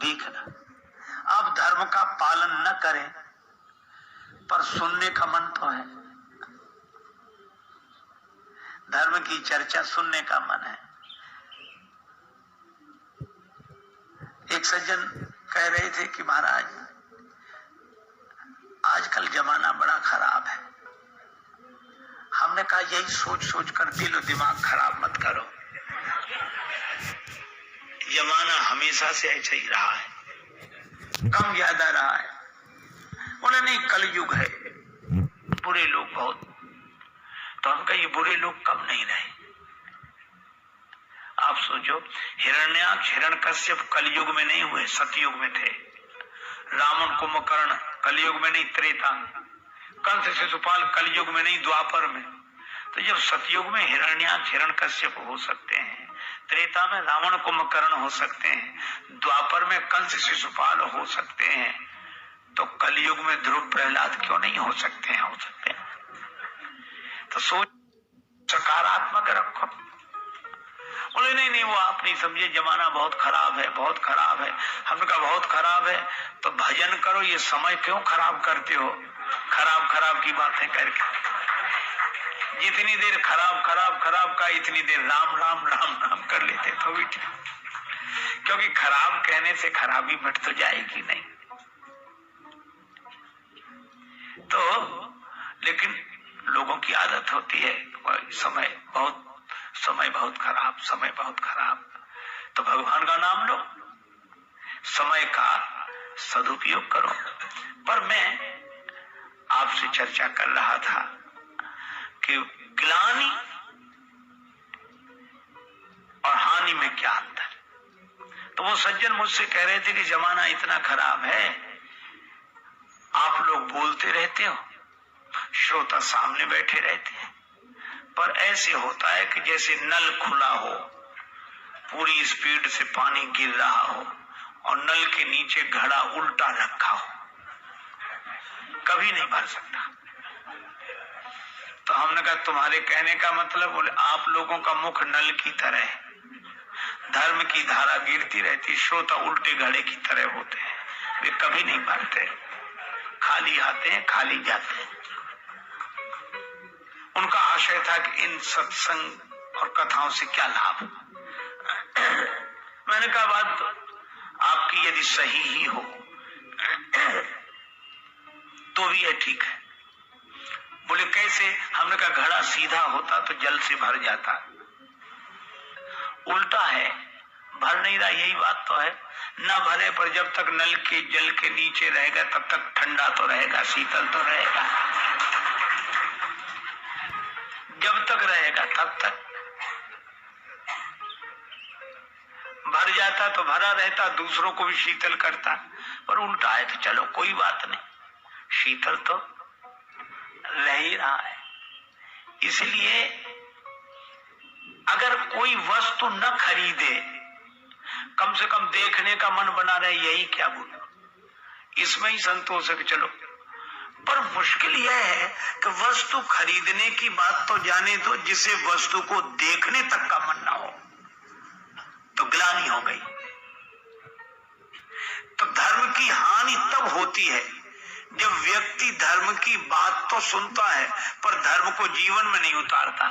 देखना, आप धर्म का पालन न करें पर सुनने का मन तो है, धर्म की चर्चा सुनने का मन है। एक सज्जन कह रहे थे कि महाराज आजकल जमाना बड़ा खराब है। हमने कहा यही सोच सोच कर दिलो दिमाग खराब मत करो, जमाना हमेशा से ऐसा ही रहा है, कम ज्यादा रहा है। बोले नहीं कलयुग है, बुरे लोग बहुत। तो हम कहे ये बुरे लोग कब नहीं रहे। आप सोचो, हिरण्याक्ष हिरण्यकश्यप कलयुग में नहीं हुए, सतयुग में थे। रावण कुंभकर्ण कलयुग में नहीं, त्रेता में। कंस शिशुपाल कलयुग में नहीं, द्वापर में। तो जब सतयुग में हिरण्याक्ष हिरण्यकश्यप हो सकते हैं, त्रेता में रावण कुंभकर्ण हो सकते हैं, द्वापर में कंस शिशुपाल हो सकते हैं, तो कलयुग में ध्रुव प्रहलाद क्यों नहीं हो सकते हैं? हो सकते हैं। तो सोच सकारात्मक रखो। बोले नहीं नहीं वो आप नहीं समझे, जमाना बहुत खराब है, बहुत खराब है। हमने कहा बहुत खराब है तो भजन करो, ये समय क्यों खराब करते हो खराब खराब की बातें करके। जितनी देर खराब खराब खराब का, इतनी देर राम राम राम राम कर लेते तो भी ठीक, क्योंकि खराब कहने से खराबी मिट तो जाएगी नहीं। तो लेकिन लोगों की आदत होती है समय बहुत खराब, समय बहुत खराब। तो भगवान का नाम लो, समय का सदुपयोग करो। पर मैं आपसे चर्चा कर रहा था कि ग्लानि और हानि में क्या अंतर। तो वो सज्जन मुझसे कह रहे थे कि जमाना इतना खराब है, आप लोग बोलते रहते हो, श्रोता सामने बैठे रहते हैं, पर ऐसे होता है कि जैसे नल खुला हो, पूरी स्पीड से पानी गिर रहा हो और नल के नीचे घड़ा उल्टा रखा हो, कभी नहीं भर सकता। तो हमने कहा तुम्हारे कहने का मतलब, बोले आप लोगों का मुख नल की तरह है, धर्म की धारा गिरती रहती, श्रोता उल्टे घड़े की तरह होते हैं, वे कभी नहीं भरते, खाली आते हैं खाली जाते हैं। उनका आशय था कि इन सत्संग और कथाओं से क्या लाभ। मैंने कहा बात तो आपकी यदि सही ही हो तो भी ये ठीक है। बोले कैसे? हमने कहा घड़ा सीधा होता तो जल से भर जाता, उल्टा है भर नहीं रहा, यही बात तो है। न भरे पर जब तक नल के जल के नीचे रहेगा तब तक ठंडा तो रहेगा, शीतल तो रहेगा, जब तक रहेगा तब तक। भर जाता तो भरा रहता, दूसरों को भी शीतल करता, पर उल्टा है तो चलो कोई बात नहीं, शीतल तो रह ही रहा है। इसलिए अगर कोई वस्तु न खरीदे, कम से कम देखने का मन बना रहे, यही क्या बुरा, इसमें ही संतोष है कि चलो। पर मुश्किल यह है कि वस्तु खरीदने की बात तो जाने दो, जिसे वस्तु को देखने तक का मन ना हो तो ग्लानि हो गई। तो धर्म की हानि तब होती है जब व्यक्ति धर्म की बात तो सुनता है पर धर्म को जीवन में नहीं उतारता।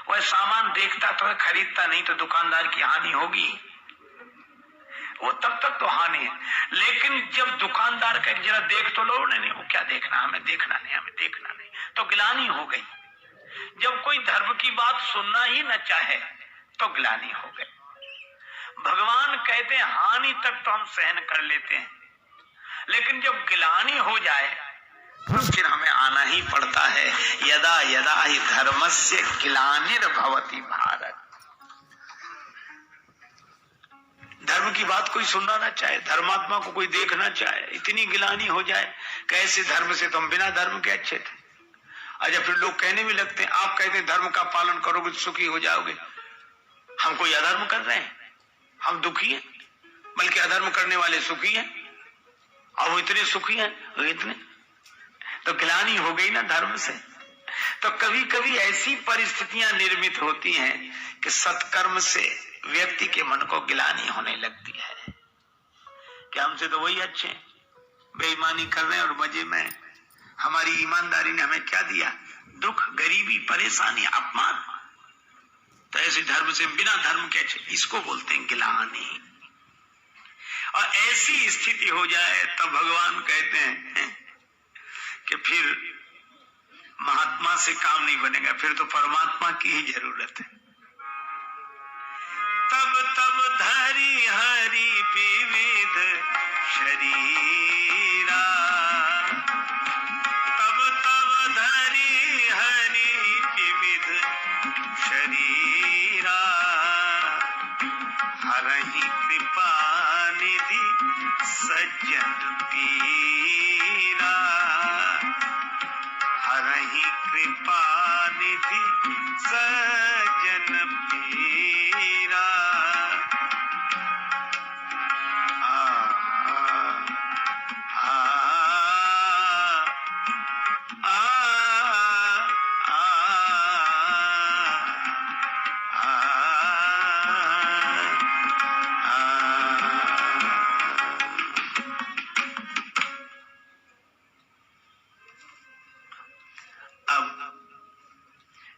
वह सामान देखता तो है, खरीदता नहीं, तो दुकानदार की हानि होगी, वो तब तक तो हानि है। लेकिन जब दुकानदार का जरा देख तो लो, नहीं वो क्या देखना, हमें देखना नहीं, हमें देखना नहीं, तो ग्लानि हो गई। जब कोई धर्म की बात सुनना ही न चाहे तो ग्लानि हो गई। भगवान कहते हैं हानि तक तो हम सहन कर लेते हैं, लेकिन जब ग्लानि हो जाए तो फिर हमें आना ही पड़ता है। यदा यदा ही धर्मस्य ग्लानिर्भवति भारत। धर्म की बात कोई सुनना ना चाहे, धर्मात्मा को कोई देखना चाहे, इतनी गिलानी हो जाए कैसे धर्म से तुम बिना धर्म के अच्छे थे। अच्छा फिर लोग कहने भी लगते हैं, आप कहते हैं धर्म का पालन करोगे तो सुखी हो जाओगे, हम कोई अधर्म कर रहे हैं, हम दुखी हैं, बल्कि अधर्म करने वाले सुखी हैं, और वो इतने सुखी हैं, वो इतने, तो गिलानी हो गई ना धर्म से। तो कभी कभी ऐसी परिस्थितियां निर्मित होती हैं कि सत्कर्म से व्यक्ति के मन को गिलानी होने लगती है कि हमसे तो वही अच्छे हैं, बेईमानी कर रहे हैं और मजे में। हमारी ईमानदारी ने हमें क्या दिया? दुख, गरीबी, परेशानी, अपमान। तो ऐसे धर्म से बिना धर्म के अच्छे, इसको बोलते हैं गिलानी। और ऐसी स्थिति हो जाए तब भगवान कहते हैं कि फिर महात्मा से काम नहीं बनेगा, फिर तो परमात्मा की ही जरूरत है। तब तब धरि हरि विविध शरीरा, तब तब धरि हरि विविध शरीरा, हरहि कृपा निधि सज्जन पीरा, हरहि कृपा निधि सज्जन पीरा।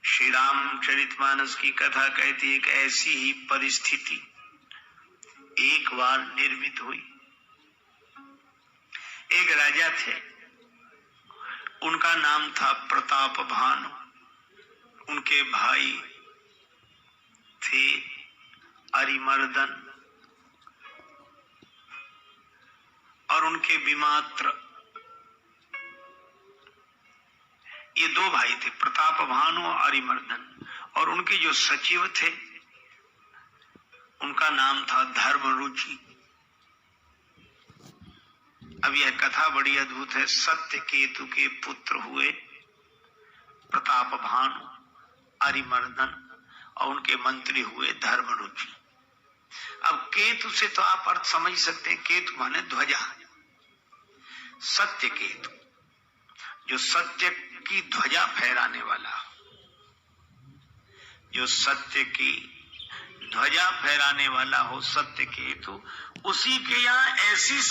श्री रामचरितमानस की कथा कहती है कि ऐसी ही परिस्थिति एक बार निर्मित हुई। एक राजा थे, उनका नाम था प्रताप भानु। उनके भाई थे अरिमर्दन और उनके विमात्र। ये दो भाई थे, प्रताप भानु और अरिमर्दन। और उनके जो सचिव थे उनका नाम था धर्मरुचि। अब यह कथा बड़ी अद्भुत है। सत्यकेतु के पुत्र हुए प्रताप भानु, अरिमर्दन, और उनके मंत्री हुए धर्मरुचि। अब केतु से तो आप अर्थ समझ सकते हैं, केतु माने ध्वजा। सत्यकेतु जो सत्य की ध्वजा फहराने वाला, जो सत्य की ध्वजा फहराने वाला हो, सत्यकेतु, उसी के यहाँ ऐसी